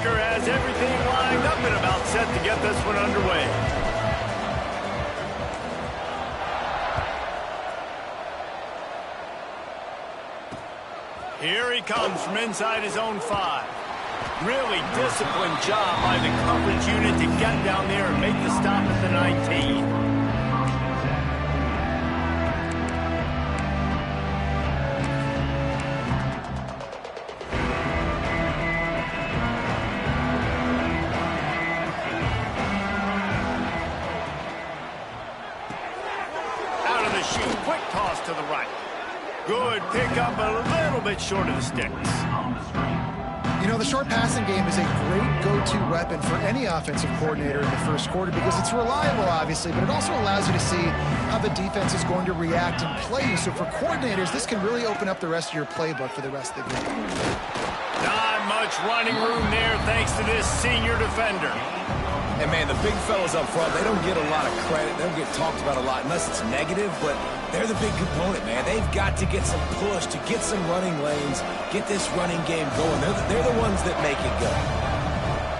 kicker has everything lined up and about set to get this one underway. Here he comes from inside his own 5. Really disciplined job by the coverage unit to get down there and make the stop at the 19. Out of the chute, quick toss to the right. Good pickup, a little bit short of the sticks. You know, the short passing game is a great go-to weapon for any offensive coordinator in the first quarter because it's reliable, obviously, but it also allows you to see how the defense is going to react and play you. So for coordinators, this can really open up the rest of your playbook for the rest of the game. Not much running room there thanks to this senior defender. And, man, the big fellas up front, they don't get a lot of credit. They don't get talked about a lot unless it's negative, but they're the big component, man. They've got to get some push, to get some running lanes, get this running game going. They're the ones that make it go.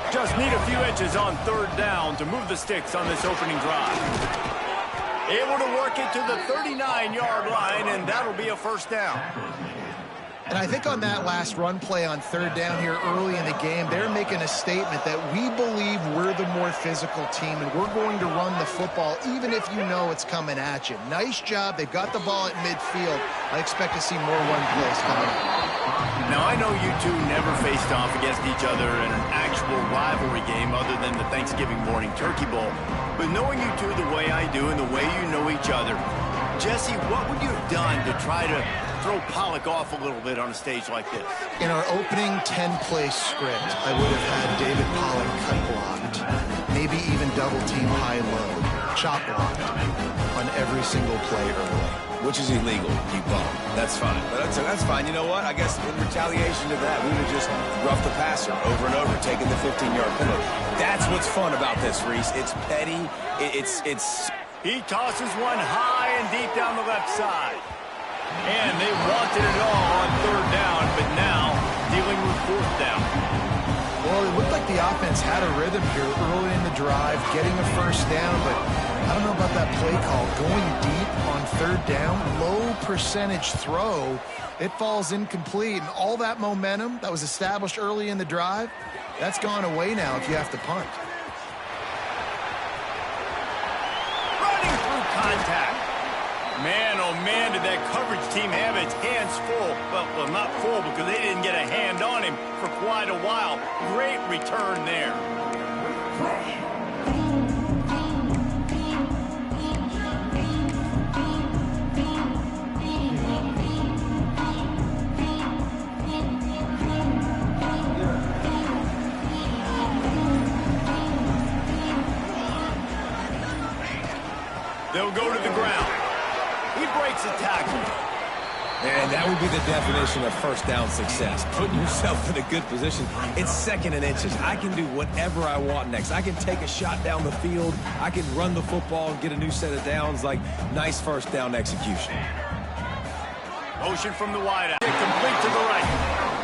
Just need a few inches on third down to move the sticks on this opening drive. Able to work it to the 39-yard line, and that'll be a first down. And I think on that last run play on third down here early in the game, they're making a statement that we believe we're the more physical team and we're going to run the football even if you know it's coming at you. Nice job. They've got the ball at midfield. I expect to see more run plays coming up. Now, I know you two never faced off against each other in an actual rivalry game other than the Thanksgiving morning Turkey Bowl. But knowing you two the way I do and the way you know each other, Jesse, what would you have done to try to throw Pollock off a little bit on a stage like this? In our opening 10-play script, I would have had David Pollock cut blocked, maybe even double-team high-low, chop blocked on every single play early. Which is illegal, you bum. That's fine. But that's fine. You know what? I guess in retaliation to that, we would have just roughed the passer over and over, taking the 15-yard penalty. That's what's fun about this, Reese. It's petty. It's... He tosses one high and deep down the left side. And they wanted it all on third down, but now dealing with fourth down. Well, it looked like the offense had a rhythm here early in the drive, getting a first down, but I don't know about that play call. Going deep on third down, low percentage throw, it falls incomplete, and all that momentum that was established early in the drive, that's gone away now if you have to punt. Running through contact. Man, oh man, did that coverage team have its hands full. Well, not full because they didn't get a hand on him for quite a while. Great return there. They'll go to the ground. He breaks a tackle. And that would be the definition of first down success. Putting yourself in a good position. It's second and inches. I can do whatever I want next. I can take a shot down the field. I can run the football and get a new set of downs. Like, nice first down execution. Motion from the wide out. Complete to the right.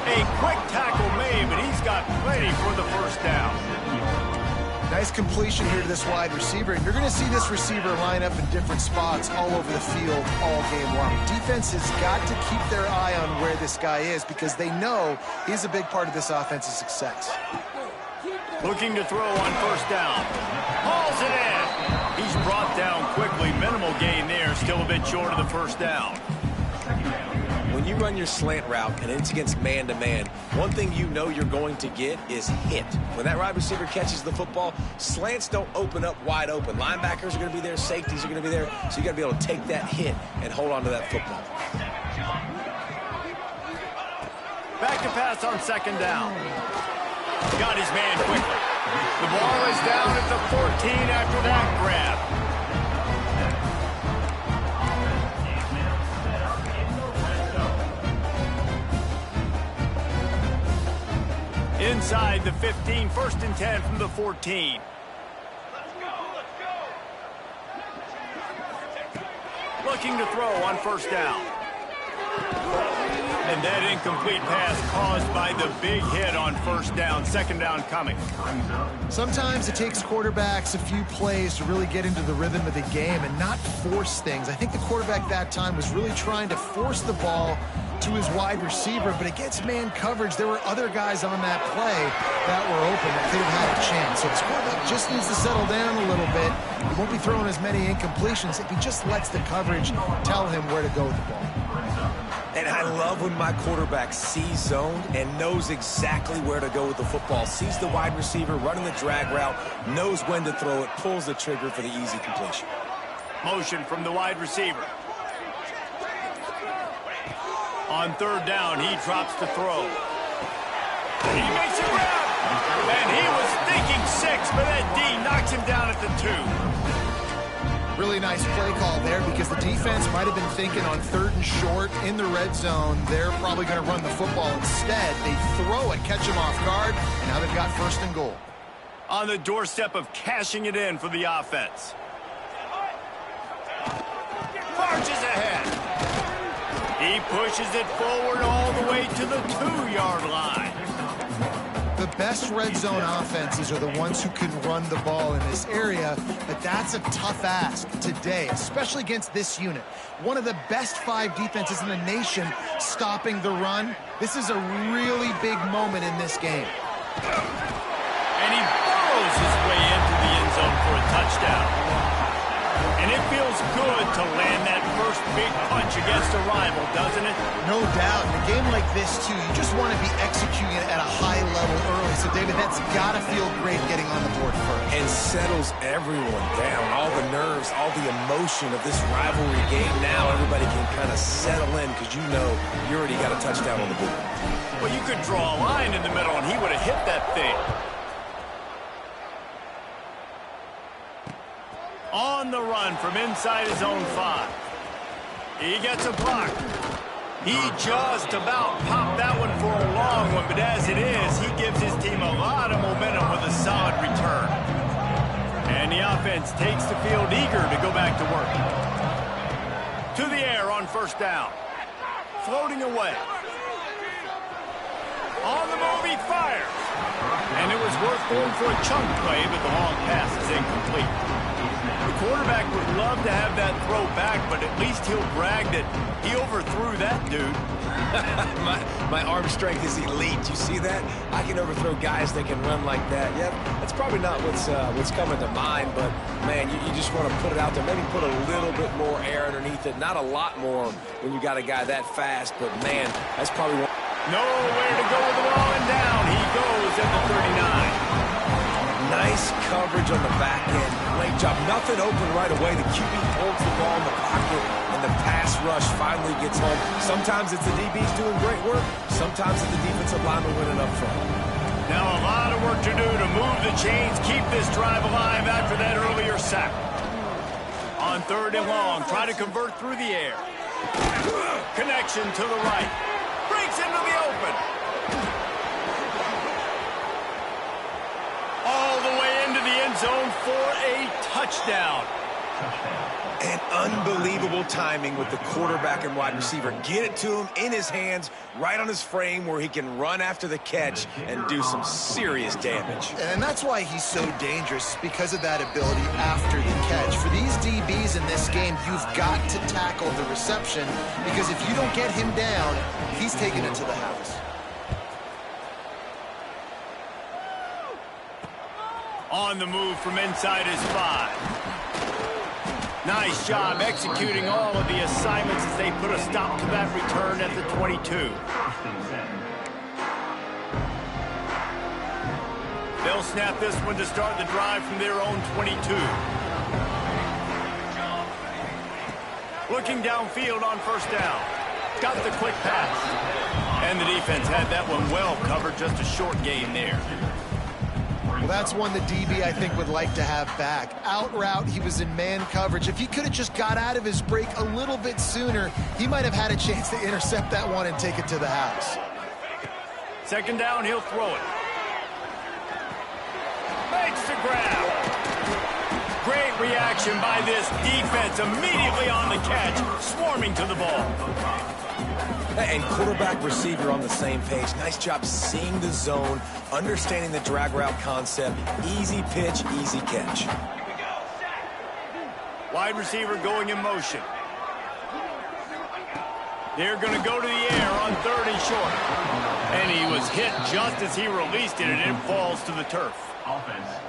A quick tackle made, but he's got plenty for the first down. Nice completion here to this wide receiver. And you're going to see this receiver line up in different spots all over the field all game long. Defense has got to keep their eye on where this guy is because they know he's a big part of this offense's success. Looking to throw on first down. Hauls it in. He's brought down quickly. Minimal gain there. Still a bit short of the first down. When you run your slant route and it's against man-to-man, one thing you know you're going to get is hit. When that wide receiver catches the football, slants don't open up wide open. Linebackers are going to be there, safeties are going to be there, so you got to be able to take that hit and hold on to that football. Back to pass on second down. Got his man quickly. The ball is down at the 14 after that grab. Inside the 15, first and 10 from the 14. Looking to throw on first down. And that incomplete pass caused by the big hit on first down. Second down coming. Sometimes it takes quarterbacks a few plays to really get into the rhythm of the game and not force things. I think the quarterback that time was really trying to force the ball to his wide receiver, but against man coverage, there were other guys on that play that were open that could have had a chance. So his quarterback just needs to settle down a little bit. He won't be throwing as many incompletions if he just lets the coverage tell him where to go with the ball. And I love when my quarterback sees zoned and knows exactly where to go with the football. Sees the wide receiver running the drag route, knows when to throw it, pulls the trigger for the easy completion. Motion from the wide receiver. On third down, he drops to throw. He makes a grab. And he was thinking 6, but that D knocks him down at the 2. Really nice play call there because the defense might have been thinking on third and short in the red zone. They're probably going to run the football instead. They throw it, catch him off guard, and now they've got first and goal. On the doorstep of cashing it in for the offense. Marches ahead. He pushes it forward all the way to the 2-yard line. The best red zone offenses are the ones who can run the ball in this area, but that's a tough ask today, especially against this unit. One of the best 5 defenses in the nation stopping the run. This is a really big moment in this game. And he burrows his way into the end zone for a touchdown. And it feels good to land that first big punch against a rival, doesn't it? No doubt. In a game like this, too, you just want to be executing it at a high level early. So, David, that's got to feel great getting on the board first. And settles everyone down. All the nerves, all the emotion of this rivalry game. Now everybody can kind of settle in because you know you already got a touchdown on the board. Well, you could draw a line in the middle, and he would have hit that thing. On the run from inside his own 5. He gets a block. He just about popped that one for a long one, but as it is, he gives his team a lot of momentum with a solid return. And the offense takes the field eager to go back to work. To the air on first down. Floating away. On the move, he fires. And it was worth going for a chunk play, but the long pass is incomplete. The quarterback would love to have that throw back, but at least he'll brag that he overthrew that dude. my arm strength is elite. You see that? I can overthrow guys that can run like that. Yeah, that's probably not what's coming to mind, but, man, you just want to put it out there. Maybe put a little bit more air underneath it. Not a lot more when you got a guy that fast, but, man, that's probably one. Nowhere to go with the ball, and down he goes at the 39. Nice coverage on the back end. Great job. Nothing open right away. The QB holds the ball in the pocket, and the pass rush finally gets home. Sometimes it's the DBs doing great work. Sometimes it's the defensive lineman winning up front. Now a lot of work to do to move the chains, keep this drive alive after that earlier sack. On third and long, try to convert through the air. Connection to the right. Breaks into the open. All the way into the end zone for a touchdown. And unbelievable timing with the quarterback and wide receiver. Get it to him in his hands, right on his frame where he can run after the catch and do some serious damage. And that's why he's so dangerous, because of that ability after the catch. For these DBs in this game, you've got to tackle the reception, because if you don't get him down, he's taking it to the house. On the move from inside his 5. Nice job executing all of the assignments as they put a stop to that return at the 22. They'll snap this one to start the drive from their own 22. Looking downfield on first down. Got the quick pass. And the defense had that one well covered, just a short gain there. Well, that's one the DB, I think, would like to have back. Out route, he was in man coverage. If he could have just got out of his break a little bit sooner, he might have had a chance to intercept that one and take it to the house. Second down, he'll throw it. Makes the grab. Great reaction by this defense, immediately on the catch, swarming to the ball. And quarterback, receiver on the same page. Nice job seeing the zone, understanding the drag route concept. Easy pitch, easy catch. Wide receiver going in motion. They're going to go to the air on 3rd and short. And he was hit just as he released it, and it falls to the turf.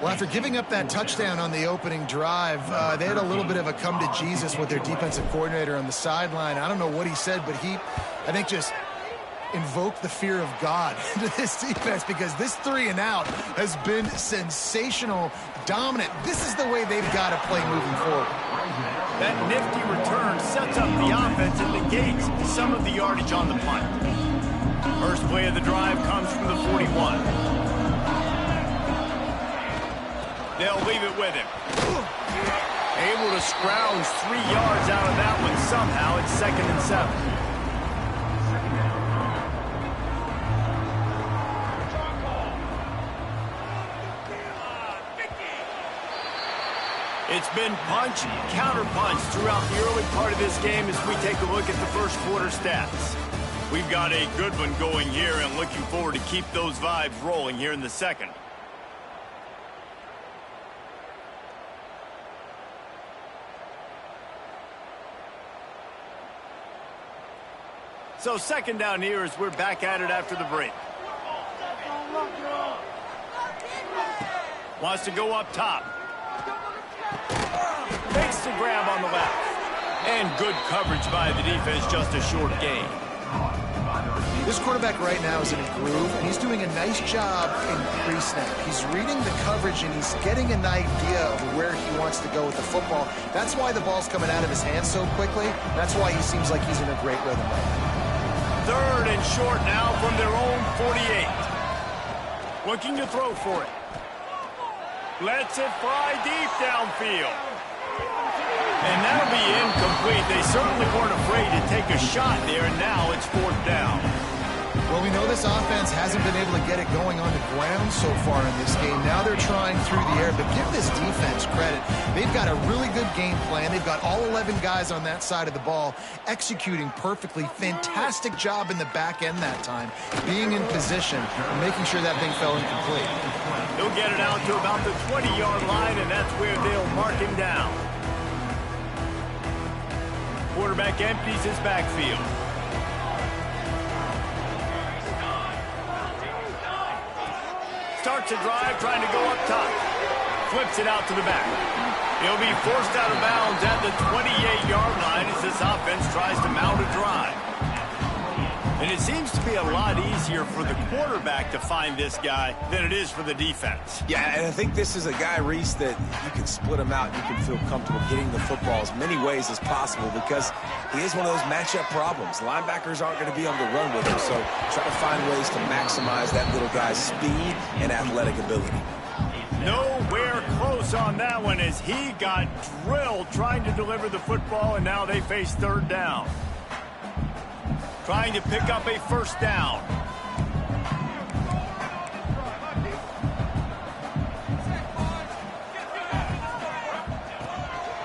Well, after giving up that touchdown on the opening drive, they had a little bit of a come to Jesus with their defensive coordinator on the sideline. I don't know what he said, but he, I think, just invoked the fear of God into this defense, because this 3 and out has been sensational, dominant. This is the way they've got to play moving forward. That nifty return sets up the offense and negates some of the yardage on the punt. First play of the drive comes from the 41. They'll leave it with him. Able to scrounge 3 yards out of that one somehow. It's 2nd and 7. It's been punch, counter-punch throughout the early part of this game as we take a look at the first quarter stats. We've got a good one going here and looking forward to keep those vibes rolling here in the second. So second down here as we're back at it after the break. Wants to go up top. Takes the grab on the left. And good coverage by the defense, just a short gain. This quarterback right now is in a groove, and he's doing a nice job in pre-snap. He's reading the coverage, and he's getting an idea of where he wants to go with the football. That's why the ball's coming out of his hands so quickly. That's why he seems like he's in a great rhythm right now. 3rd and short now from their own 48. Looking to throw for it. Lets it fly deep downfield. And that'll be incomplete. They certainly weren't afraid to take a shot there, and now it's 4th down. Well, we know this offense hasn't been able to get it going on the ground so far in this game. Now they're trying through the air, but give this defense credit. They've got a really good game plan. They've got all 11 guys on that side of the ball executing perfectly. Fantastic job in the back end that time, being in position and making sure that thing fell incomplete. He'll get it out to about the 20-yard line, and that's where they'll mark him down. Quarterback empties his backfield. Starts a drive, trying to go up top. Flips it out to the back. He'll be forced out of bounds at the 28-yard line as this offense tries to mount a drive. And it seems to be a lot easier for the quarterback to find this guy than it is for the defense. Yeah, and I think this is a guy, Reese, that you can split him out. You can feel comfortable getting the football as many ways as possible because he is one of those matchup problems. Linebackers aren't going to be able to run with him, so try to find ways to maximize that little guy's speed and athletic ability. Nowhere close on that one as he got drilled trying to deliver the football, and now they face 3rd down. Trying to pick up a 1st down.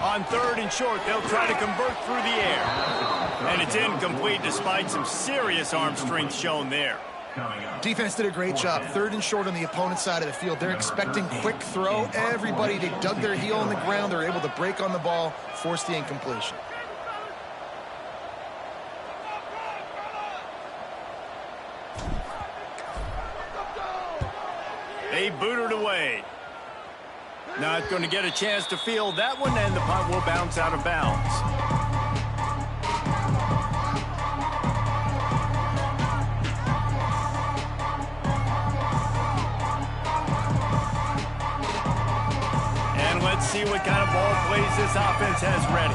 On 3rd and short, they'll try to convert through the air. And it's incomplete despite some serious arm strength shown there. Defense did a great job. 3rd and short on the opponent's side of the field. They're expecting quick throw. Everybody, they dug their heel on the ground. They're able to break on the ball, force the incompletion. They boot it away. Not going to get a chance to field that one, and the punt will bounce out of bounds. And let's see what kind of ball plays this offense has ready.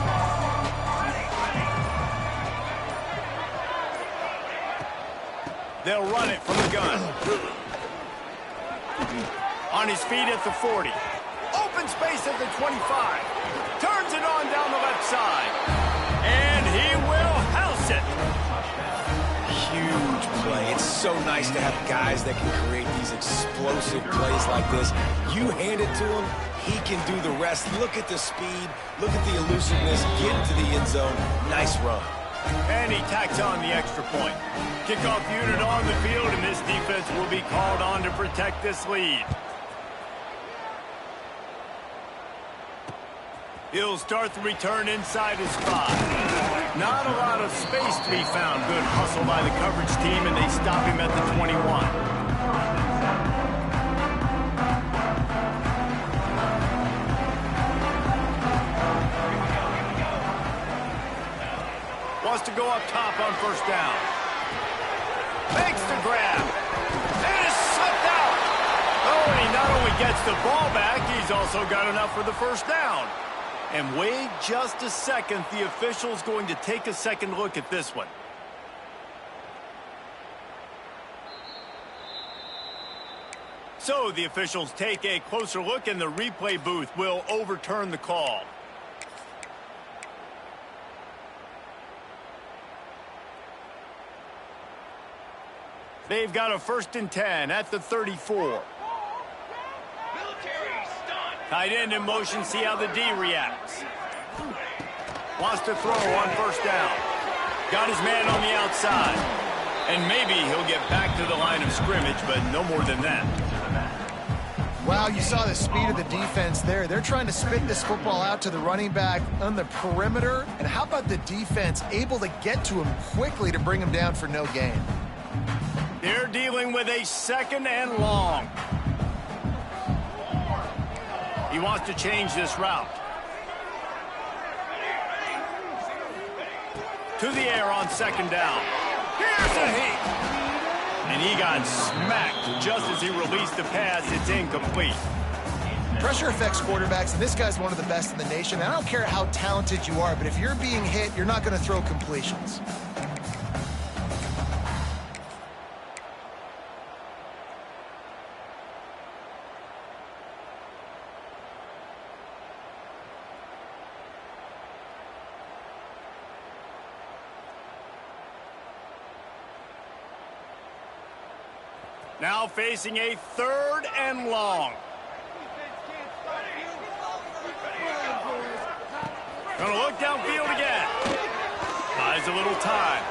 They'll run it from the gun. On his feet at the 40. Open space at the 25. Turns it on down the left side. And he will house it. Huge play. It's so nice to have guys that can create these explosive plays like this. You hand it to him, he can do the rest. Look at the speed. Look at the elusiveness. Get into the end zone. Nice run. And he tacks on the extra point. Kickoff unit on the field, and this defense will be called on to protect this lead. He'll start the return inside his 5. Not a lot of space to be found. Good hustle by the coverage team, and they stop him at the 21. Wants to go up top on first down. Makes the grab. And is slipped out. Oh, and he not only gets the ball back, he's also got enough for the first down. And wait just a second. The official's going to take a second look at this one. So the officials take a closer look, and the replay booth will overturn the call. They've got a 1st and 10 at the 34. Tight end in motion, see how the D reacts. Wants to throw on first down. Got his man on the outside. And maybe he'll get back to the line of scrimmage, but no more than that. Wow, you saw the speed of the defense there. They're trying to spit this football out to the running back on the perimeter. And how about the defense able to get to him quickly to bring him down for no gain? They're dealing with a 2nd and long. He wants to change this route. To the air on 2nd down. Here's a hit. And he got smacked just as he released the pass. It's incomplete. Pressure affects quarterbacks, and this guy's one of the best in the nation. I don't care how talented you are, but if you're being hit, you're not going to throw completions. Now facing a 3rd and long. Gonna look downfield again. Buys a little time.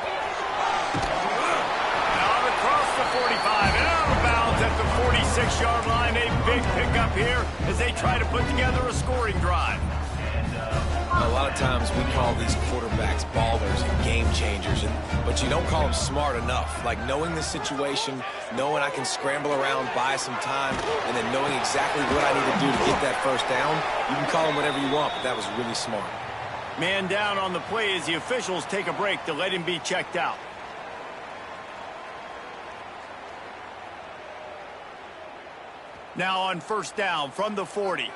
Out across the 45 and out of bounds at the 46-yard line. A big pickup here as they try to put together a scoring drive. A lot of times we call these quarterbacks ballers and game changers, but you don't call them smart enough. Like knowing the situation, knowing I can scramble around, buy some time, and then knowing exactly what I need to do to get that first down. You can call them whatever you want, but that was really smart. Man down on the play as the officials take a break to let him be checked out. Now on first down from the 40.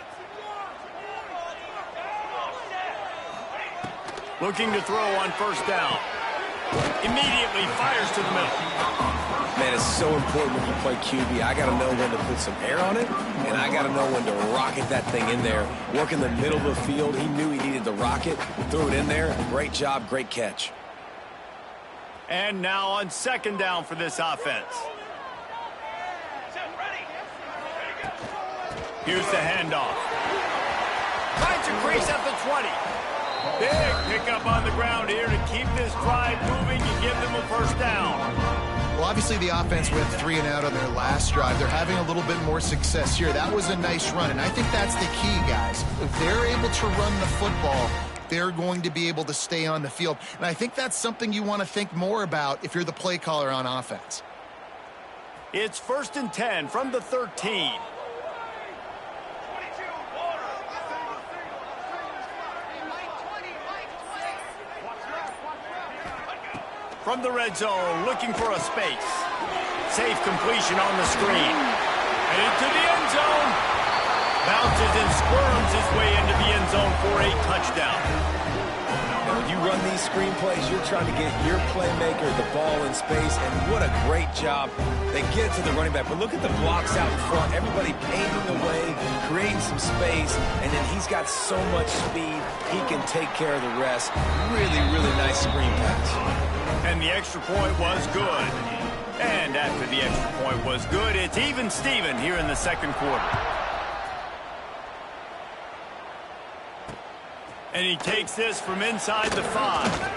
Looking to throw on first down. Immediately fires to the middle. Man, it's so important when you play QB. I got to know when to put some air on it, and I got to know when to rocket that thing in there. Work in the middle of the field. He knew he needed to rocket. Threw it in there. Great job, great catch. And now on 2nd down for this offense. Here's the handoff. Finds a crease at the 20. Big pickup on the ground here to keep this drive moving and give them a first down. Well, obviously the offense went 3 and out on their last drive. They're having a little bit more success here. That was a nice run, and I think that's the key, guys. If they're able to run the football, they're going to be able to stay on the field. And I think that's something you want to think more about if you're the play caller on offense. It's 1st and 10 from the 13. From the red zone, looking for a space. Safe completion on the screen. And into the end zone. Bounces and squirms his way into the end zone for a touchdown. Now, when you run these screen plays, you're trying to get your playmaker the ball in space, and what a great job. They get it to the running back, but look at the blocks out in front. Everybody paving the way, creating some space, and then he's got so much speed, he can take care of the rest. Really, really nice screen pass. And the extra point was good. And after the extra point was good, it's even Steven here in the 2nd quarter. And he takes this from inside the 5.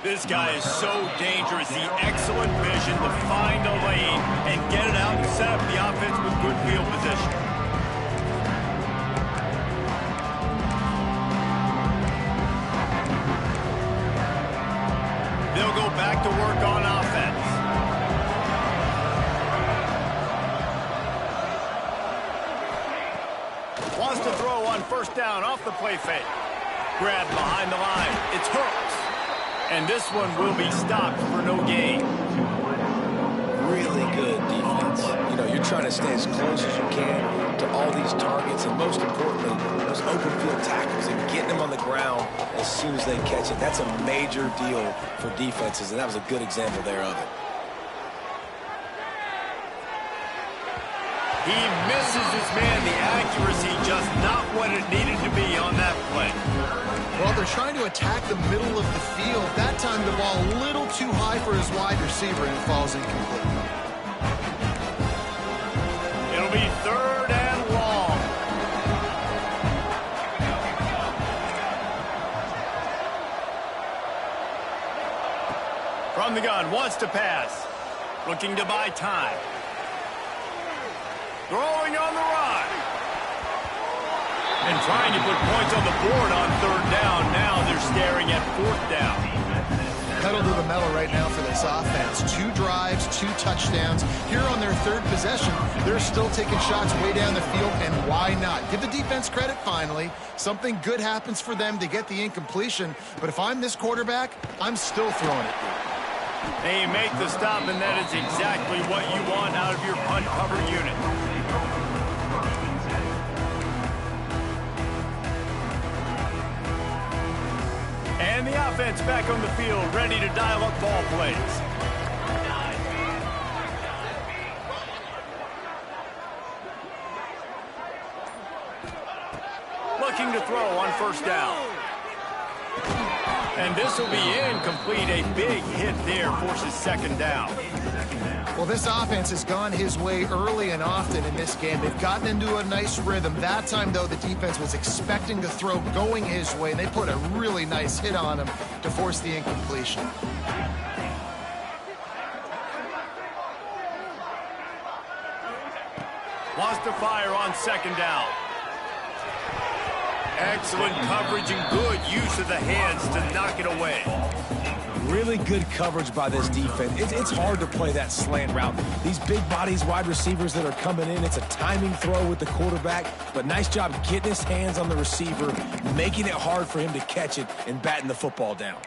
This guy is so dangerous. The excellent vision to find a lane and get it out and set up the offense with good field position. They'll go back to work on offense. Wants to throw on first down off the play fake. Grab behind the line. It's Hooks. And this one will be stopped for no gain. Really good defense. You know, you're trying to stay as close as you can to all these targets, and most importantly, those open field tackles and getting them on the ground as soon as they catch it. That's a major deal for defenses, and that was a good example there of it. He misses his man. The accuracy just not what it needed to be on that play. Well, they're trying to attack the middle of the field. That time the ball a little too high for his wide receiver, and it falls incomplete. It'll be 3rd and long. From the gun, wants to pass. Looking to buy time. Throwing on the run. And trying to put points on the board on 3rd down. Now they're staring at 4th down. Pedal to the metal right now for this offense. 2 drives, 2 touchdowns. Here on their 3rd possession, they're still taking shots way down the field, and why not? Give the defense credit finally. Something good happens for them to get the incompletion, but if I'm this quarterback, I'm still throwing it deep. They make the stop, and that is exactly what you want out of your punt cover unit. And the offense back on the field, ready to dial up ball plays. Looking to throw on first down. And this will be incomplete. A big hit there forces 2nd down. Well, this offense has gone his way early and often in this game. They've gotten into a nice rhythm. That time, though, the defense was expecting the throw going his way, and they put a really nice hit on him to force the incompletion. Wants to fire on 2nd down. Excellent coverage and good use of the hands to knock it away. Really good coverage by this defense. It's hard to play that slant route. These big bodies, wide receivers that are coming in, it's a timing throw with the quarterback, but nice job getting his hands on the receiver, making it hard for him to catch it and batting the football down.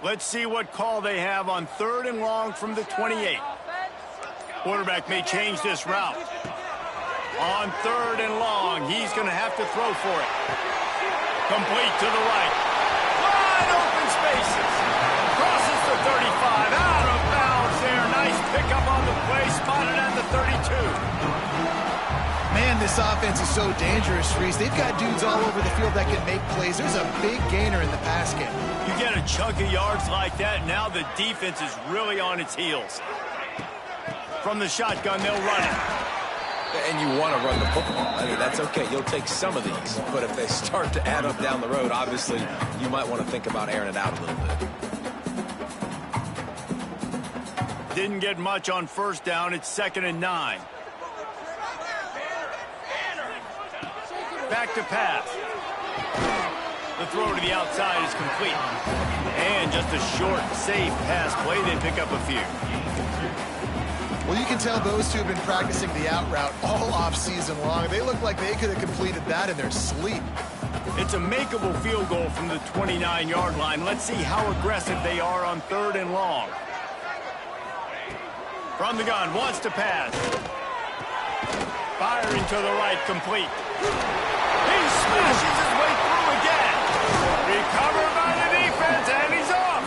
Let's see what call they have on 3rd and long from the 28. Quarterback may change this route. On 3rd and long, he's going to have to throw for it. Complete to the right. Wide open spaces. Crosses the 35. Out of bounds there. Nice pickup on the play. Spotted at the 32. Man, this offense is so dangerous, Reese. They've got dudes all over the field that can make plays. There's a big gainer in the pass game. You get a chunk of yards like that, now the defense is really on its heels. From the shotgun, they'll run it. And you want to run the football. I mean, that's okay. You'll take some of these. But if they start to add up down the road, obviously, you might want to think about airing it out a little bit. Didn't get much on first down. It's 2nd and 9. Back to pass. The throw to the outside is complete. And just a short, safe pass play. They pick up a few. Well, you can tell those two have been practicing the out route all off-season long. They look like they could have completed that in their sleep. It's a makeable field goal from the 29-yard line. Let's see how aggressive they are on 3rd and long. From the gun, wants to pass. Firing to the right, complete. He smashes his way through again. Recovered by the defense, and he's off.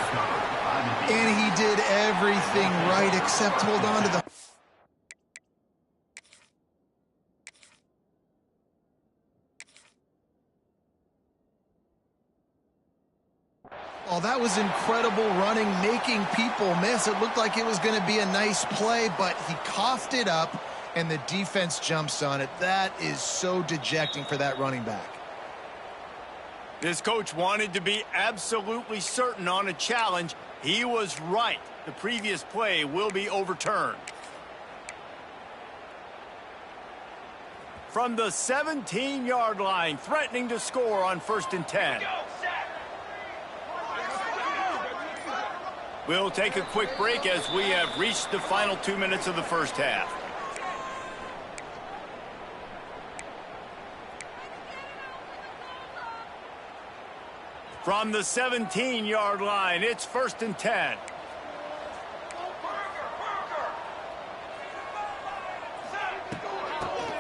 And he did everything right except hold on to the... Oh, that was incredible running, making people miss. It looked like it was going to be a nice play, but he coughed it up, and the defense jumps on it. That is so dejecting for that running back. This coach wanted to be absolutely certain on a challenge. He was right. The previous play will be overturned. From the 17-yard line, threatening to score on 1st and 10. We'll take a quick break as we have reached the final 2 minutes of the first half. From the 17-yard line, it's 1st and 10.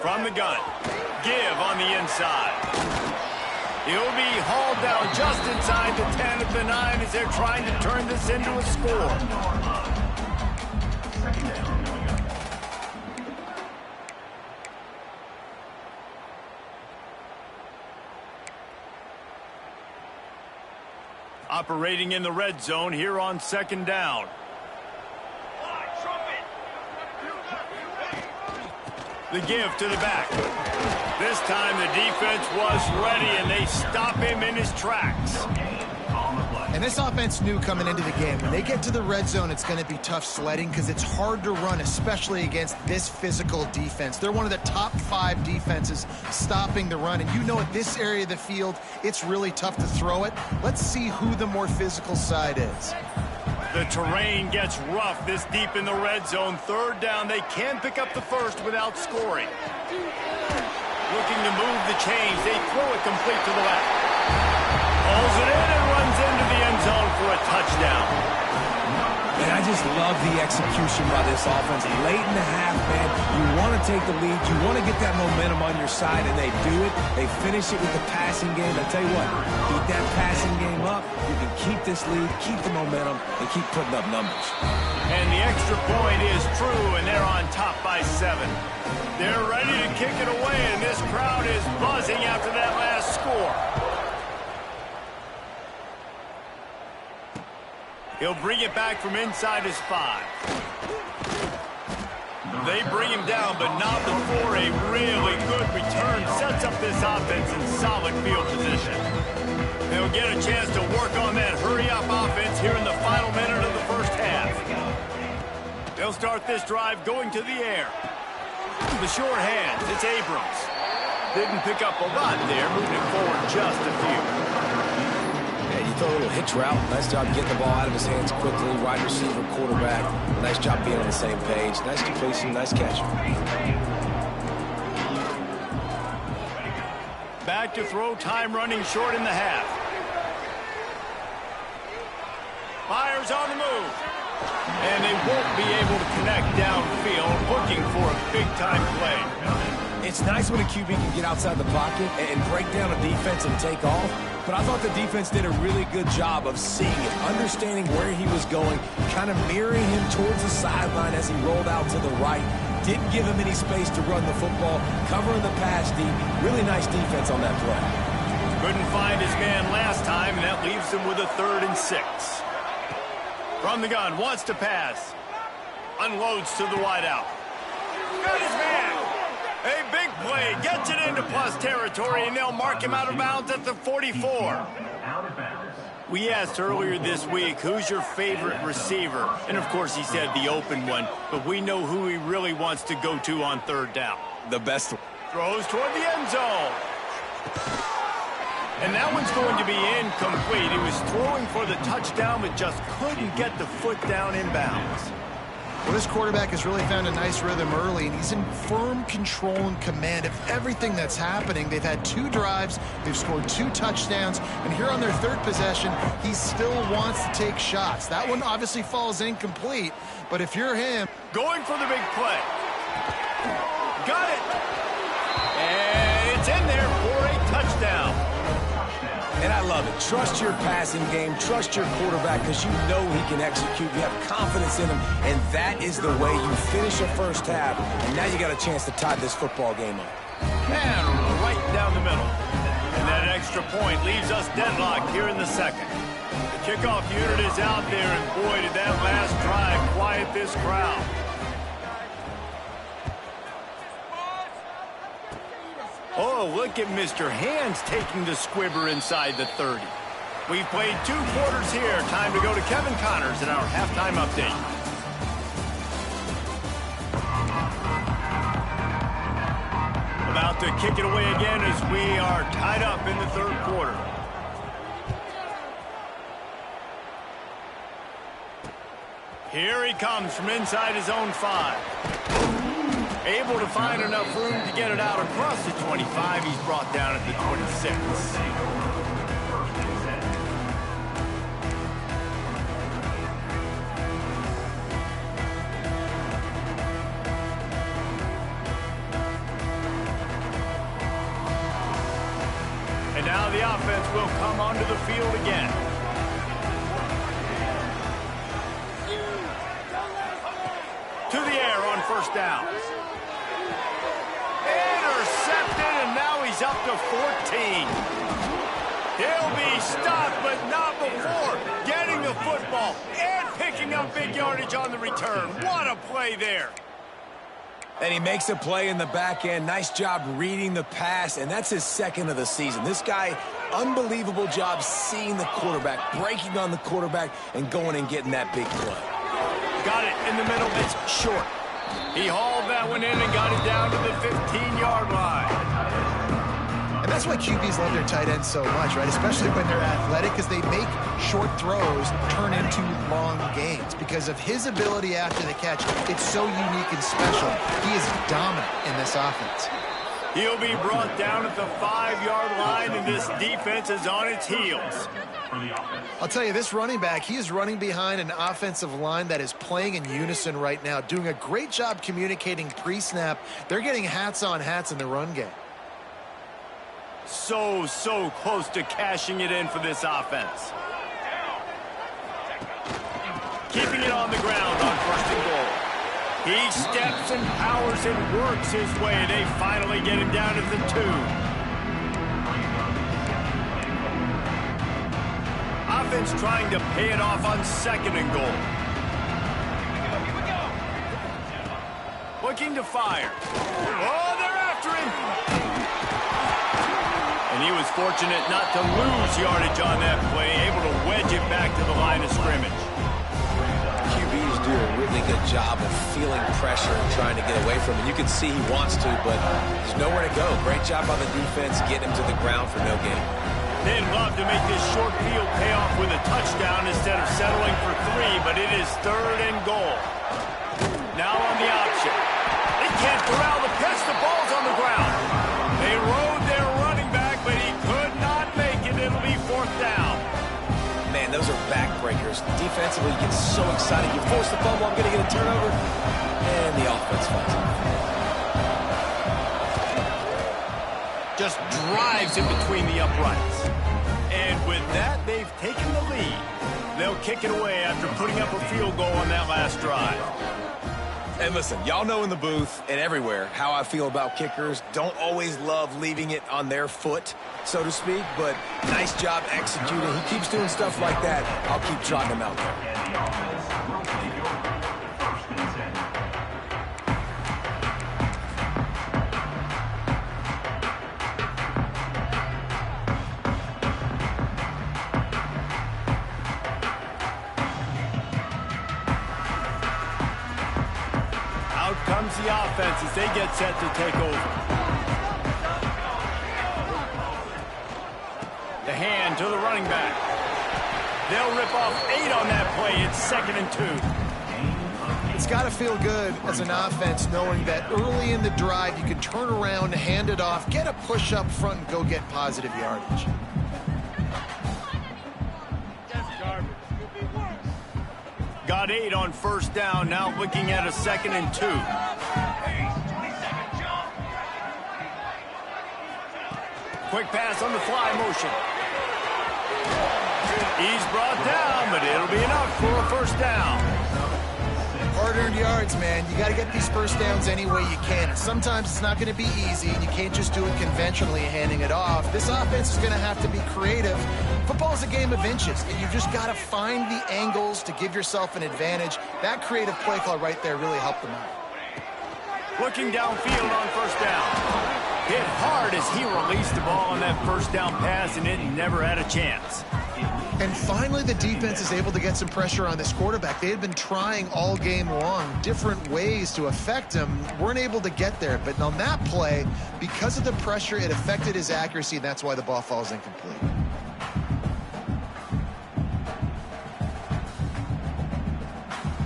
From the gun, give on the inside. He'll be hauled down just inside the 10 of the 9 as they're trying to turn this into a score. Operating in the red zone here on 2nd down. The give to the back. This time the defense was ready, and they stop him in his tracks. And this offense knew coming into the game, when they get to the red zone, it's going to be tough sledding because it's hard to run, especially against this physical defense. They're one of the top 5 defenses stopping the run. And you know at this area of the field, it's really tough to throw it. Let's see who the more physical side is. The terrain gets rough this deep in the red zone. 3rd down, they can pick up the first without scoring. Looking to move the chains, they throw it complete to the left. Pulls it in and runs into the end zone for a touchdown. And I just love the execution by this offense. Late in the half, man, you want to take the lead. You want to get that momentum on your side, and they do it. They finish it with the passing game. I tell you what, keep that passing game up. You can keep this lead, keep the momentum, and keep putting up numbers. And the extra point is true, and they're on top by 7. They're ready to kick it away, and this crowd is buzzing after that last score. He'll bring it back from inside his 5. They bring him down, but not before a really good return sets up this offense in solid field position. They'll get a chance to work on that hurry-up offense here in the final minute of the first half. They'll start this drive going to the air. The short hands, it's Abrams. Didn't pick up a lot there, moving it forward just a few. Throw a little hitch route. Nice job getting the ball out of his hands quickly. Wide receiver, quarterback. Nice job being on the same page. Nice completion, nice catch. Back to throw, time running short in the half. Fires on the move. And they won't be able to connect downfield, looking for a big-time play. It's nice when a QB can get outside the pocket and break down a defense and take off. But I thought the defense did a really good job of seeing it, understanding where he was going, kind of mirroring him towards the sideline as he rolled out to the right. Didn't give him any space to run the football, covering the pass deep. Really nice defense on that play. Couldn't find his man last time, and that leaves him with a 3rd and 6. From the gun, wants to pass. Unloads to the wideout. Got his man. A big play, gets it into plus territory, and they'll mark him out of bounds at the 44. We asked earlier this week, who's your favorite receiver? And, of course, he said the open one, but we know who he really wants to go to on 3rd down. The best one. Throws toward the end zone. And that one's going to be incomplete. He was throwing for the touchdown, but just couldn't get the foot down inbounds. Well, this quarterback has really found a nice rhythm early, and he's in firm control and command of everything that's happening. They've had 2 drives, they've scored 2 touchdowns, and here on their 3rd possession, he still wants to take shots. That one obviously falls incomplete, but if you're him... Going for the big play. Got it. And it's in there for a touchdown. And I love it. Trust your passing game. Trust your quarterback because you know he can execute. You have confidence in him, and that is the way you finish a first half. And now you got a chance to tie this football game up. And right down the middle. And that extra point leaves us deadlocked here in the 2nd. The Kickoff unit is out there, and boy, did that last drive quiet this crowd. Oh, look at Mr. Hands taking the squibber inside the 30. We've played 2 quarters here. Time to go to Kevin Connors in our halftime update. About to kick it away again as we are tied up in the 3rd quarter. Here he comes from inside his own 5. Able to find enough room to get it out across the 25. He's brought down at the 26. And now the offense will come onto the field again. To the air on 1st down. Intercepted, and now he's up to 14. He'll be stopped, but not before getting the football and picking up big yardage on the return. What a play there. And he makes a play in the back end. Nice job reading the pass, and that's his 2nd of the season. This guy, unbelievable job seeing the quarterback, breaking on the quarterback, and going and getting that big play. Got it in the middle. It's short. He hauled that one in and got it down to the 15-yard line. And that's why QBs love their tight ends so much, right? Especially when they're athletic, because they make short throws turn into long gains. Because of his ability after the catch, it's so unique and special. He is dominant in this offense. He'll be brought down at the 5-yard line, and this defense is on its heels. I'll tell you, this running back, he is running behind an offensive line that is playing in unison right now, doing a great job communicating pre-snap. They're getting hats on hats in the run game. So close to cashing it in for this offense. Keeping it on the ground on 1st and goal. He steps and powers and works his way. They finally get him down at the 2. Offense trying to pay it off on 2nd and goal. Looking to fire. Oh, they're after him. And he was fortunate not to lose yardage on that play, able to wedge it back to the line of scrimmage. QBs do a really good job of feeling pressure and trying to get away from it. You can see he wants to, but there's nowhere to go. Great job on the defense, getting him to the ground for no gain. They'd love to make this short field pay off with a touchdown instead of settling for 3, but it is 3rd and goal. Now on the option. They can't corral the pitch. The ball's on the ground. They rode their running back, but he could not make it. It'll be 4th down. Man, those are backbreakers. Defensively, you get so excited. You force the fumble, I'm going to get a turnover, and the offense falls off. Just drives in between the uprights. And with that, they've taken the lead. They'll kick it away after putting up a field goal on that last drive. And listen, y'all know in the booth and everywhere how I feel about kickers. Don't always love leaving it on their foot, so to speak, but nice job executing. He keeps doing stuff like that. I'll keep trotting him out there. Comes the offense as they get set to take over. The hand to the running back. They'll rip off 8 on that play. It's 2nd and 2. It's got to feel good as an offense knowing that early in the drive you can turn around, hand it off, get a push up front, and go get positive yardage. Got 8 on 1st down, now looking at a 2nd and 2. Quick pass on the fly motion. He's brought down, but it'll be enough for a 1st down. Part hard-earned yards, man. You got to get these first downs any way you can. Sometimes it's not going to be easy, and you can't just do it conventionally handing it off. This offense is going to have to be creative. Football is a game of inches, and you've just got to find the angles to give yourself an advantage. That creative play call right there really helped them out. Looking downfield on first down. Hit hard as he released the ball on that first down pass, and it never had a chance. And finally, the defense is able to get some pressure on this quarterback. They had been trying all game long different ways to affect him. Weren't able to get there. But on that play, because of the pressure, it affected his accuracy, and that's why the ball falls incomplete.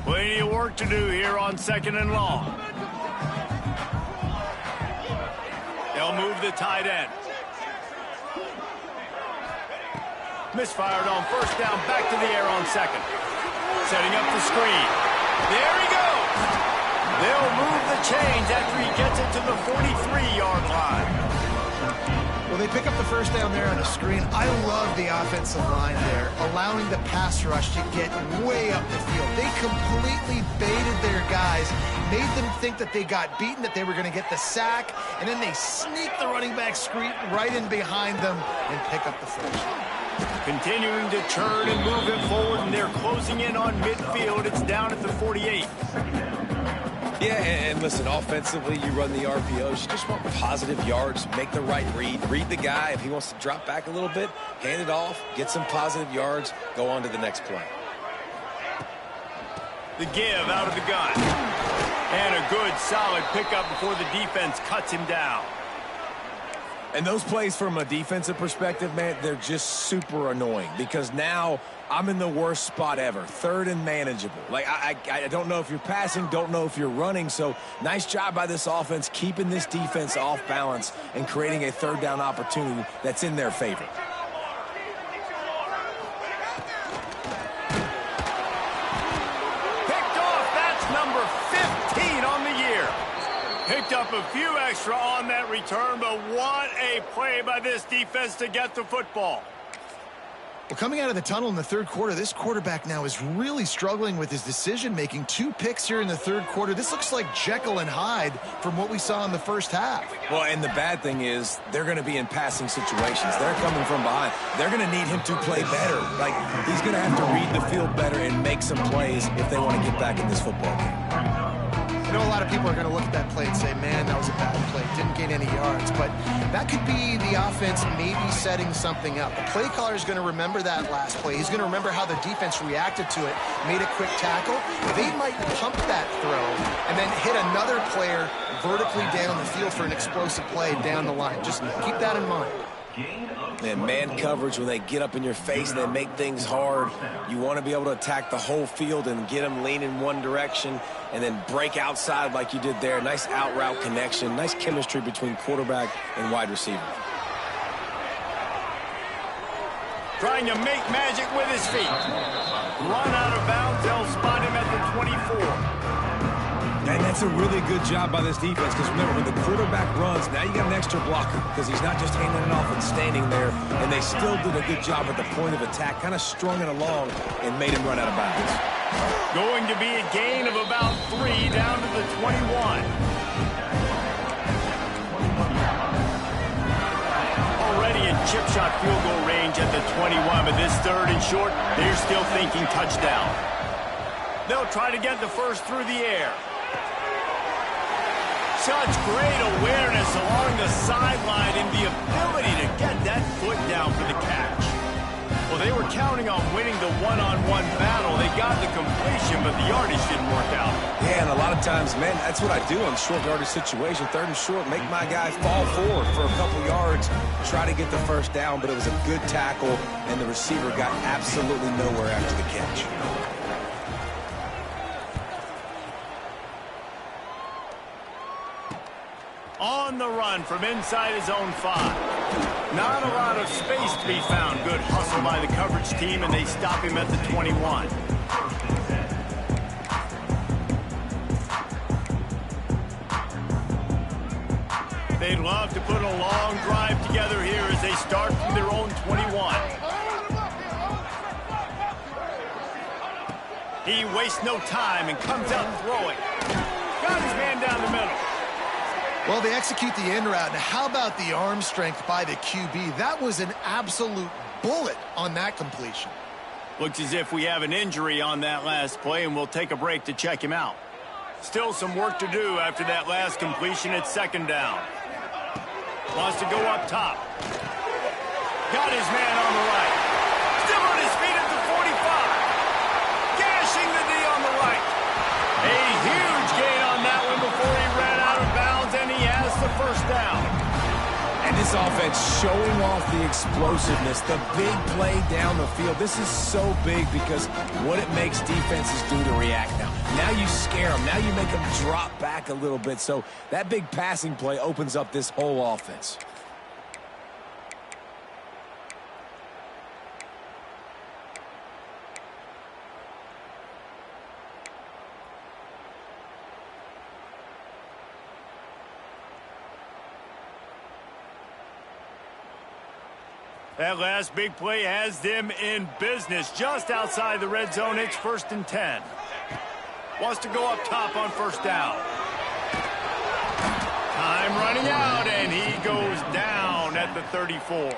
Plenty of work to do here on 2nd and long. They'll move the tight end. Misfired on first down, back to the air on 2nd. Setting up the screen. There he goes. They'll move the chains after he gets it to the 43-yard line. Well, they pick up the first down there on a screen. I love the offensive line there, allowing the pass rush to get way up the field. They completely baited their guys, made them think that they got beaten, that they were going to get the sack, and then they sneak the running back screen right in behind them and pick up the first. Continuing to turn and move it forward, and they're closing in on midfield. It's down at the 48. Yeah, and listen, offensively, you run the RPOs. You just want positive yards, make the right read. Read the guy. If he wants to drop back a little bit, hand it off, get some positive yards, go on to the next play. The give out of the gun. And a good, solid pickup before the defense cuts him down. And those plays from a defensive perspective, man, they're just super annoying because now I'm in the worst spot ever, 3rd and manageable. Like, I don't know if you're passing, don't know if you're running. So nice job by this offense keeping this defense off balance and creating a 3rd down opportunity that's in their favor. Picked off. That's number 15 on the year. Picked up a few extra on that return, but what a play by this defense to get the football. Well, coming out of the tunnel in the 3rd quarter, this quarterback now is really struggling with his decision-making. 2 picks here in the 3rd quarter. This looks like Jekyll and Hyde from what we saw in the first half. Well, and the bad thing is they're going to be in passing situations. They're coming from behind. They're going to need him to play better. Like, he's going to have to read the field better and make some plays if they want to get back in this football game. I know a lot of people are going to look at that play and say, man, that was a bad play. Didn't gain any yards. But that could be the offense maybe setting something up. The play caller is going to remember that last play. He's going to remember how the defense reacted to it, made a quick tackle. They might pump that throw and then hit another player vertically down the field for an explosive play down the line. Just keep that in mind. And man coverage, when they get up in your face and they make things hard, you want to be able to attack the whole field and get them leaning one direction and then break outside like you did there. Nice out route connection, nice chemistry between quarterback and wide receiver. Trying to make magic with his feet. Run out of bounds, they'll spot him at the 24. And that's a really good job by this defense because remember, when the quarterback runs, now you got an extra blocker because he's not just handing it off and standing there. And they still did a good job at the point of attack, kind of strung it along and made him run out of bounds. Going to be a gain of about 3 down to the 21. Already in chip shot field goal range at the 21, but this 3rd and short, they're still thinking touchdown. They'll try to get the first through the air. Such great awareness along the sideline and the ability to get that foot down for the catch. Well, they were counting on winning the one-on-one battle. They got the completion, but the yardage didn't work out. Yeah, and a lot of times, man, that's what I do on short yardage situation. 3rd and short, make my guy fall forward for a couple yards, try to get the first down, but it was a good tackle, and the receiver got absolutely nowhere after the catch. On the run from inside his own 5. Not a lot of space to be found. Good hustle by the coverage team, and they stop him at the 21. They'd love to put a long drive together here as they start from their own 21. He wastes no time and comes out throwing. Got his man down the middle. Well, they execute the in route. Now, how about the arm strength by the QB? That was an absolute bullet on that completion. Looks as if we have an injury on that last play, and we'll take a break to check him out. Still some work to do after that last completion at second down. Wants to go up top. Got his man on the right. Still on his feet at the 45. Gashing the D on the right. A huge gain on that one before he ran out of bounds, and he has the first down. And this offense showing off the explosiveness, the big play down the field. This is so big because what it makes defenses do to react now. Now you scare them. Now you make them drop back a little bit. So that big passing play opens up this whole offense. That last big play has them in business just outside the red zone. It's 1st and 10. Wants to go up top on first down. Time running out, and he goes down at the 34.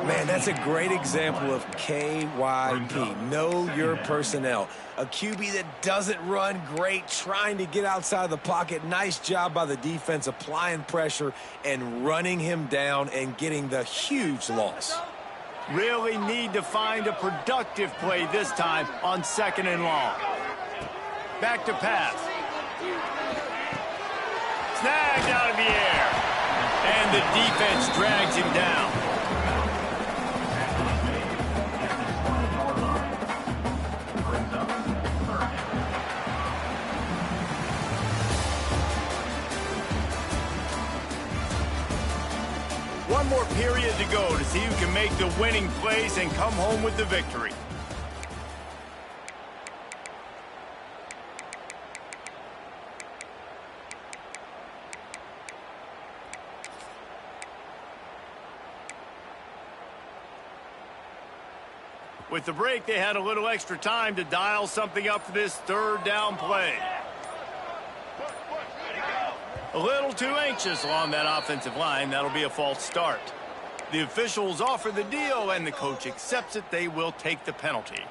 Man, that's a great example of KYP. Know your personnel. A QB that doesn't run great, trying to get outside the pocket. Nice job by the defense applying pressure and running him down and getting the huge loss. Really need to find a productive play this time on 2nd and long. Back to pass. Snagged out of the air. And the defense drags him down. One more period to go to see who can make the winning plays and come home with the victory. With the break, they had a little extra time to dial something up for this 3rd down play. A little too anxious along that offensive line. That'll be a false start. The officials offer the deal, and the coach accepts it. They will take the penalty.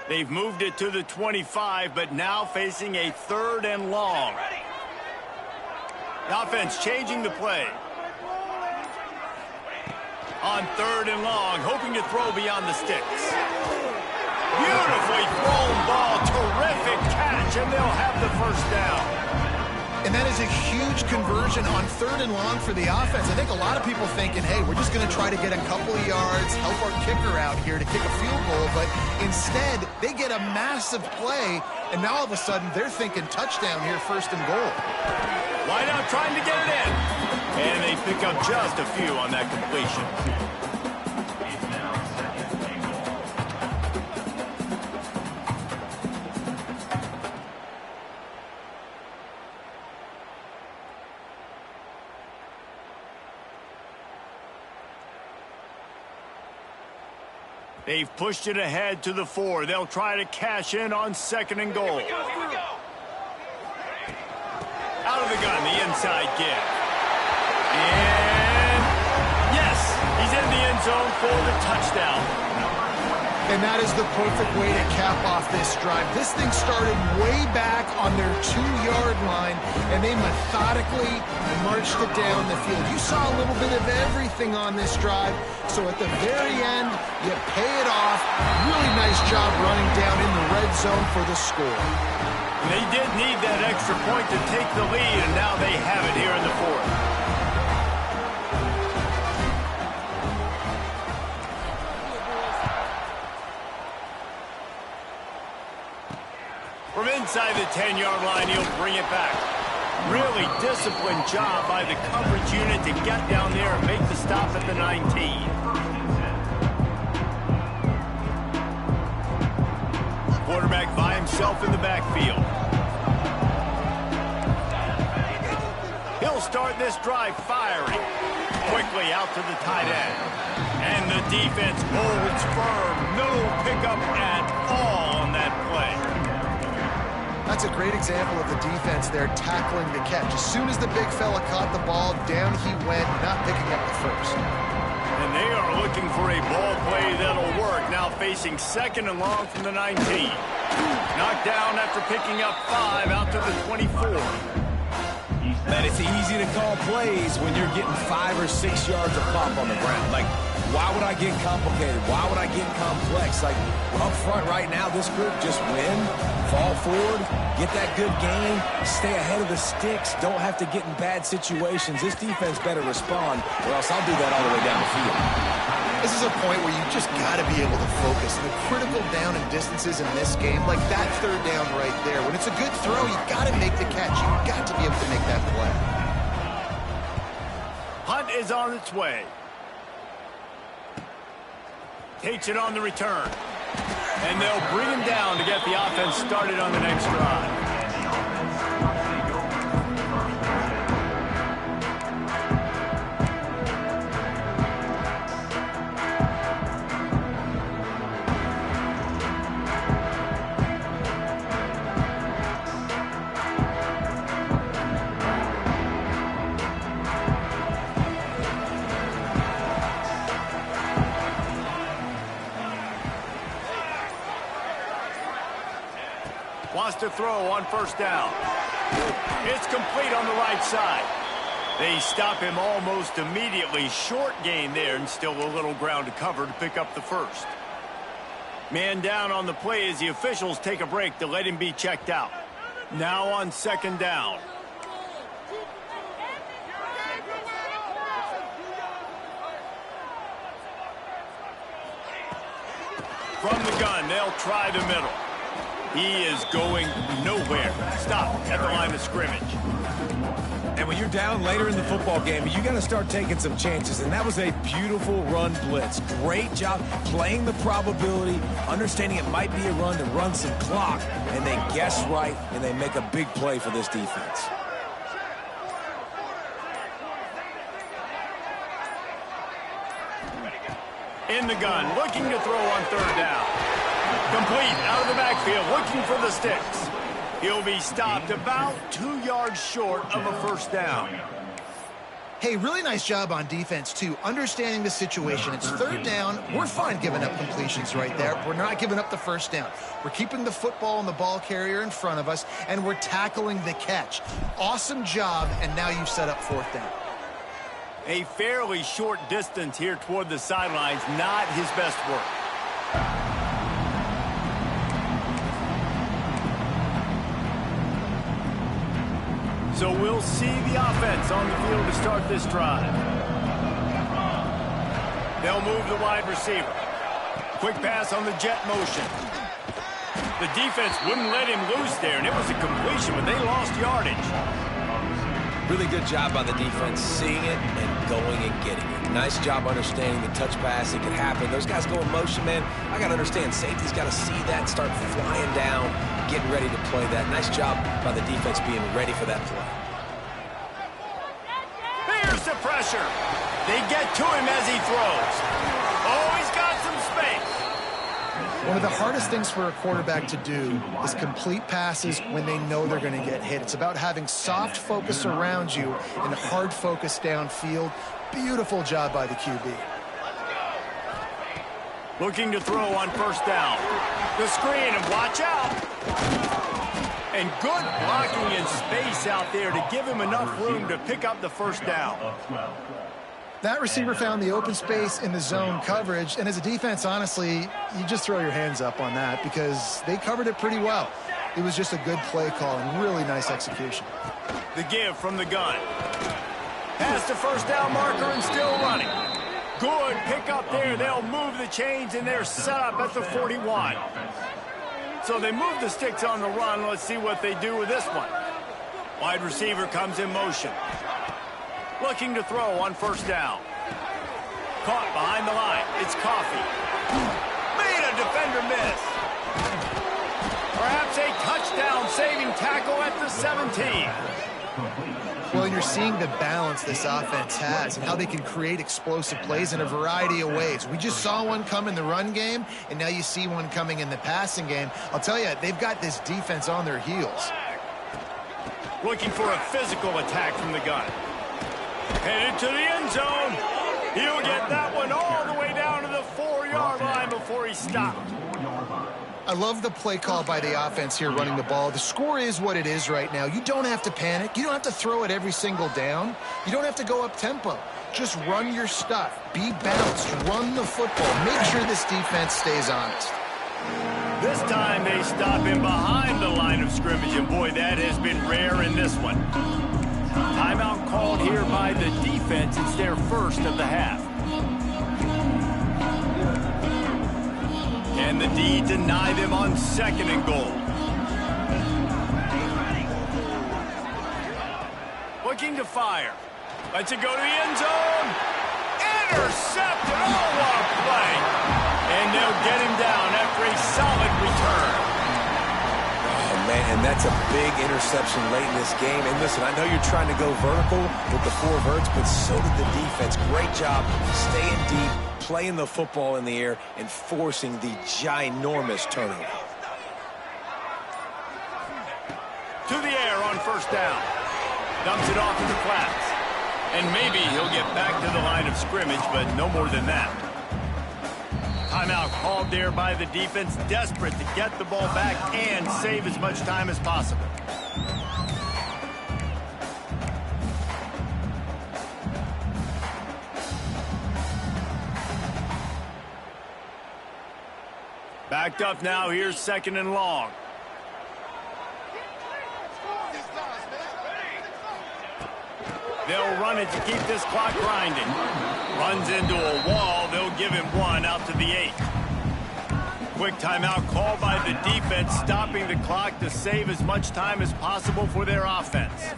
They've moved it to the 25, but now facing a 3rd and long. The offense changing the play. On 3rd and long, hoping to throw beyond the sticks. Beautifully thrown ball, terrific catch, and they'll have the first down. And that is a huge conversion on 3rd and long for the offense. I think a lot of people thinking, hey, we're just going to try to get a couple of yards, help our kicker out here to kick a field goal. But instead, they get a massive play, and now all of a sudden they're thinking touchdown here, 1st and goal. Wide out trying to get it in. And they pick up just a few on that completion. They've pushed it ahead to the 4. They'll try to cash in on 2nd and goal. Out of the gun, the inside give. And yes, he's in the end zone for the touchdown. And that is the perfect way to cap off this drive. This thing started way back on their 2-yard line, and they methodically marched it down the field. You saw a little bit of everything on this drive, so at the very end, you pay it off. Really nice job running down in the red zone for the score. And they did need that extra point to take the lead, and now they have it here in the 4th. From inside the 10-yard line, he'll bring it back. Really disciplined job by the coverage unit to get down there and make the stop at the 19. Quarterback by himself in the backfield. He'll start this drive firing. quickly out to the tight end. And the defense holds firm. No pickup at all on that play. That's a great example of the defense there tackling the catch. As soon as the big fella caught the ball, down he went, not picking up the first. And they are looking for a ball play that'll work. Now facing 2nd and long from the 19. Knocked down after picking up 5 out to the 24. Man, it's easy to call plays when you're getting 5 or 6 yards of pop on the ground. Like, why would I get complicated? Why would I get complex? Like, up front right now, this group just win, fall forward, get that good game, stay ahead of the sticks, don't have to get in bad situations. This defense better respond, or else I'll do that all the way down the field. This is a point where you just got to be able to focus. The critical down and distances in this game, like that 3rd down right there. When it's a good throw, you got to make the catch. You got to be able to make that play. Hunt is on its way. Takes it on the return. And they'll bring him down to get the offense started on the next drive. Wants to throw on 1st down. It's complete on the right side. They stop him almost immediately. Short gain there and still a little ground to cover to pick up the first. Man down on the play as the officials take a break to let him be checked out. Now on 2nd down. From the gun, they'll try the middle. He is going nowhere. Stop at the line of scrimmage. And when you're down later in the football game, you got to start taking some chances. And that was a beautiful run blitz. Great job playing the probability, understanding it might be a run to run some clock. And they guess right, and they make a big play for this defense. In the gun, looking to throw on 3rd down. Complete out of the backfield, looking for the sticks. He'll be stopped about 2 yards short of a 1st down. Hey, really nice job on defense, too, understanding the situation. It's 3rd down. We're fine giving up completions right there. We're not giving up the 1st down. We're keeping the football and the ball carrier in front of us, and we're tackling the catch. Awesome job, and now you've set up 4th down. A fairly short distance here toward the sidelines, not his best work. So we'll see the offense on the field to start this drive. They'll move the wide receiver. Quick pass on the jet motion. The defense wouldn't let him loose there, and it was a completion, but they lost yardage. Really good job by the defense, seeing it and going and getting it. Nice job understanding the touch pass. It could happen. Those guys go in motion, man. I got to understand, safety's got to see that, start flying down, getting ready to play that. Nice job by the defense being ready for that play. Here's the pressure. They get to him as he throws. Oh, he's got some space. One of the hardest things for a quarterback to do is complete passes when they know they're going to get hit. It's about having soft focus around you and hard focus downfield. Beautiful job by the QB. Looking to throw on 1st down. The screen, and watch out. And good blocking in space out there to give him enough room to pick up the 1st down. That receiver found the open space in the zone coverage, and as a defense, honestly, you just throw your hands up on that because they covered it pretty well. It was just a good play call and really nice execution. The give from the gun. Past the 1st down marker and still running. Good pickup there. They'll move the chains, and they're set up at the 41. So they move the sticks on the run. Let's see what they do with this one. Wide receiver comes in motion. Looking to throw on 1st down. Caught behind the line. It's Coffee. Made a defender miss. Perhaps a touchdown saving tackle at the 17. Well, you're seeing the balance this offense has and how they can create explosive plays in a variety of ways. We just saw one come in the run game, and now you see one coming in the passing game. I'll tell you, they've got this defense on their heels. Looking for a physical attack from the gun. Headed to the end zone. He'll get that one all the way down to the 4-yard line before he stopped. I love the play call by the offense here running the ball. The score is what it is right now. You don't have to panic. You don't have to throw it every single down. You don't have to go up tempo. Just run your stuff. Be balanced. Run the football. Make sure this defense stays honest. This time they stop him behind the line of scrimmage, and boy, that has been rare in this one. Timeout called here by the defense. It's their first of the half. And the D deny them on 2nd and goal. Looking to fire. Lets it go to the end zone. Intercepted. Oh, what a play. And they'll get him down after a solid return. Oh, man, and that's a big interception late in this game. And listen, I know you're trying to go vertical with the 4 verts, but so did the defense. Great job staying deep, playing the football in the air, and forcing the ginormous turnover. To the air on 1st down. Dumps it off to the flats. And maybe he'll get back to the line of scrimmage, but no more than that. Timeout called there by the defense, desperate to get the ball back and save as much time as possible. Backed up now, here's 2nd and long. They'll run it to keep this clock grinding. Runs into a wall, they'll give him 1 out to the 8. Quick timeout call by the defense, stopping the clock to save as much time as possible for their offense.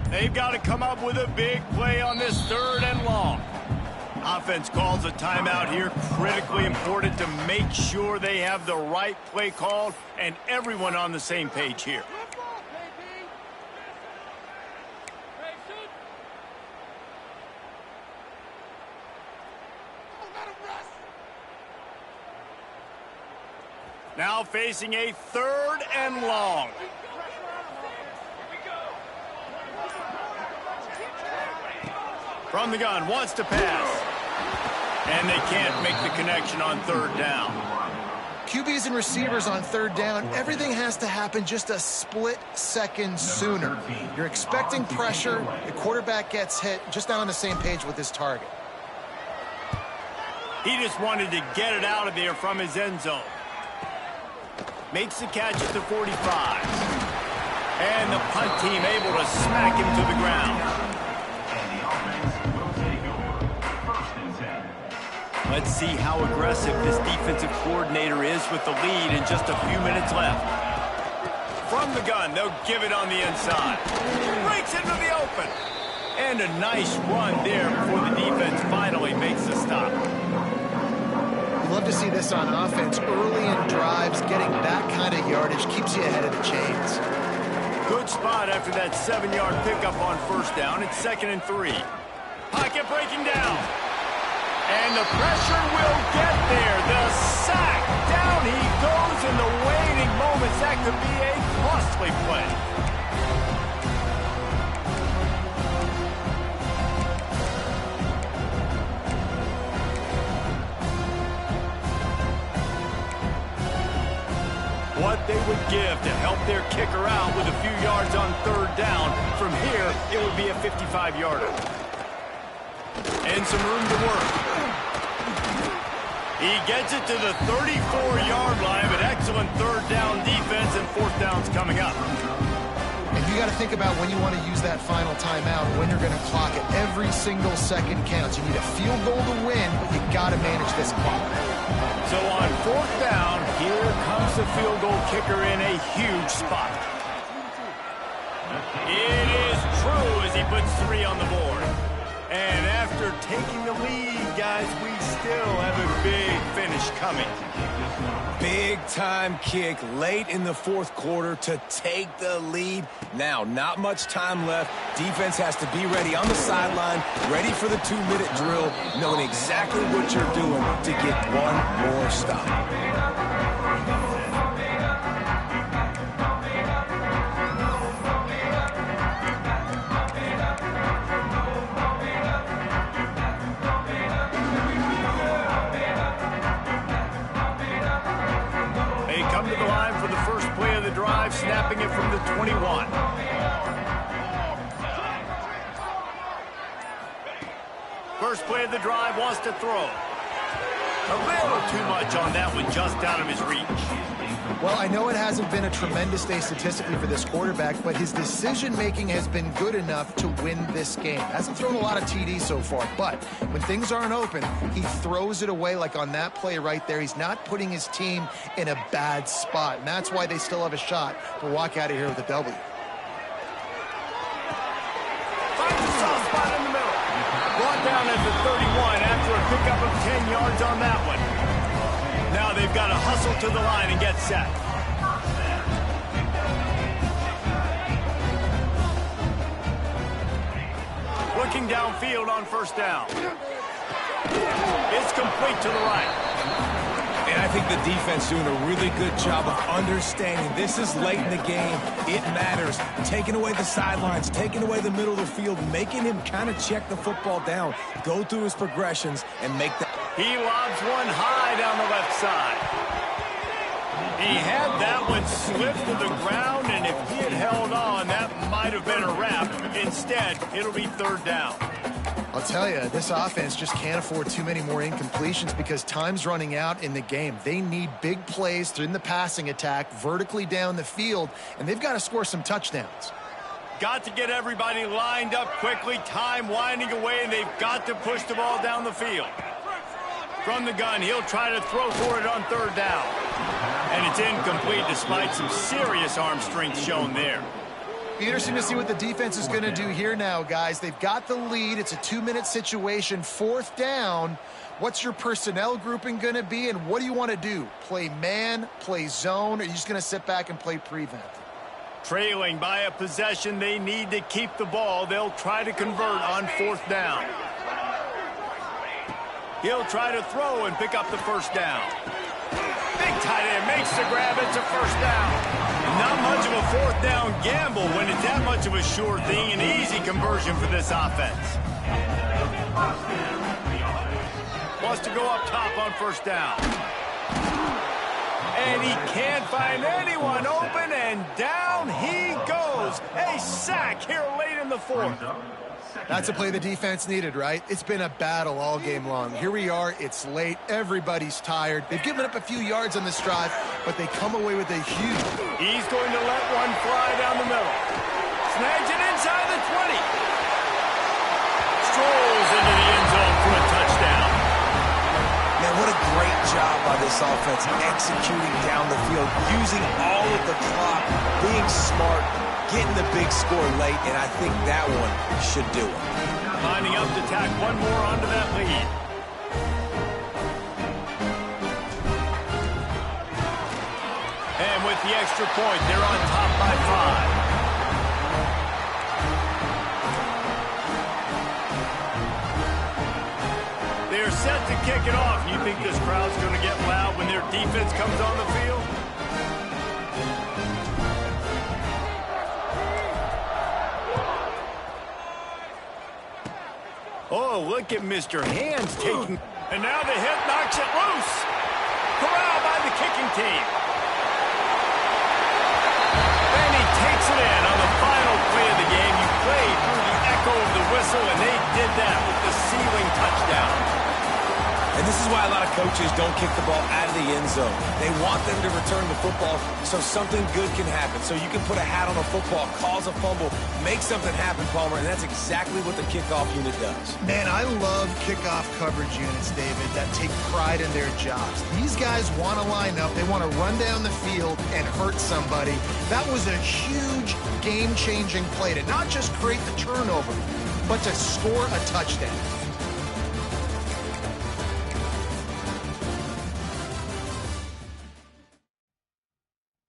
They've got to come up with a big play on this 3rd and long. Offense calls a timeout here, critically important to make sure they have the right play called and everyone on the same page here. Now facing a 3rd and long. From the gun, wants to pass. And they can't make the connection on 3rd down. QBs and receivers on 3rd down, everything has to happen just a split second sooner. You're expecting pressure, the quarterback gets hit, just not on the same page with his target. He just wanted to get it out of there from his end zone. Makes the catch at the 45. And the punt team able to smack him to the ground. Let's see how aggressive this defensive coordinator is with the lead and just a few minutes left. From the gun, they'll give it on the inside. Breaks into the open. And a nice run there before the defense finally makes the stop. You love to see this on offense. Early in drives, getting that kind of yardage keeps you ahead of the chains. Good spot after that 7-yard pickup on 1st down. It's 2nd and 3. Pocket breaking down. And the pressure will get there. The sack. Down he goes in the waning moments. That could be a costly play. What they would give to help their kicker out with a few yards on 3rd down. From here, it would be a 55-yarder. And some room to work. He gets it to the 34-yard line, but excellent 3rd down defense, and 4th down's coming up. And you got to think about when you want to use that final timeout, when you're going to clock it. Every single second counts. You need a field goal to win, but you got to manage this clock. So on 4th down, here comes the field goal kicker in a huge spot. It is true as he puts 3 on the board. And after taking the lead, guys, we still have a big finish coming. Big-time kick late in the fourth quarter to take the lead. Now, not much time left. Defense has to be ready on the sideline, ready for the 2-minute drill, knowing exactly what you're doing to get one more stop. Snapping it from the 21. First play of the drive, wants to throw. A little too much on that one, just out of his reach. Well, I know it hasn't been a tremendous day statistically for this quarterback, but his decision-making has been good enough to win this game. Hasn't thrown a lot of TDs so far, but when things aren't open, he throws it away like on that play right there. He's not putting his team in a bad spot, and that's why they still have a shot to walk out of here with a W. Finds a soft spot in the middle. Brought down at the 31 after a pickup of 10 yards on that one. Now they've got to hustle to the line and get set. Looking downfield on first down. It's complete to the right. And I think the defense doing a really good job of understanding this is late in the game. It matters. Taking away the sidelines, taking away the middle of the field, making him kind of check the football down, go through his progressions, and make the... He lobs one high down the left side. He had that one slip to the ground, and if he had held on, that might have been a wrap. Instead, it'll be third down. I'll tell you, this offense just can't afford too many more incompletions because time's running out in the game. They need big plays in the passing attack, vertically down the field, and they've got to score some touchdowns. Got to get everybody lined up quickly, time winding away, and they've got to push the ball down the field. From the gun, he'll try to throw for it on third down. And it's incomplete despite some serious arm strength shown there. Be interesting to see what the defense is going to do here now, guys. They've got the lead. It's a 2-minute situation, fourth down. What's your personnel grouping going to be, and what do you want to do? Play man, play zone, or are you just going to sit back and play prevent? Trailing by a possession, they need to keep the ball. They'll try to convert on fourth down. He'll try to throw and pick up the first down. Big tight end makes the grab. It's a first down. Not much of a fourth down gamble when it's that much of a sure thing. An easy conversion for this offense. Wants to go up top on first down. And he can't find anyone open, and down he goes. A sack here late in the fourth. That's a play the defense needed, right? It's been a battle all game long. Here we are. It's late. Everybody's tired. They've given up a few yards on this drive, but they come away with a huge... He's going to let one fly down the middle. Snags it inside the 20. Strolls into the end zone for a touchdown. Man, what a great job by this offense executing down the field, using all of the clock, being smart, getting the big score late, and I think that one should do it. Lining up to tack one more onto that lead. And with the extra point, they're on top by 5. They're set to kick it off. You think this crowd's going to get loud when their defense comes on the field? Oh, look at Mr. Hands taking... And now the hit knocks it loose. Corralled by the kicking team. And he takes it in on the final play of the game. You played through the echo of the whistle, and they did that with the ceiling touchdown. And this is why a lot of coaches don't kick the ball out of the end zone. They want them to return the football so something good can happen. So you can put a hat on a football, cause a fumble, make something happen, Palmer, and that's exactly what the kickoff unit does. Man, I love kickoff coverage units, David, that take pride in their jobs. These guys want to line up. They want to run down the field and hurt somebody. That was a huge game-changing play to not just create the turnover, but to score a touchdown.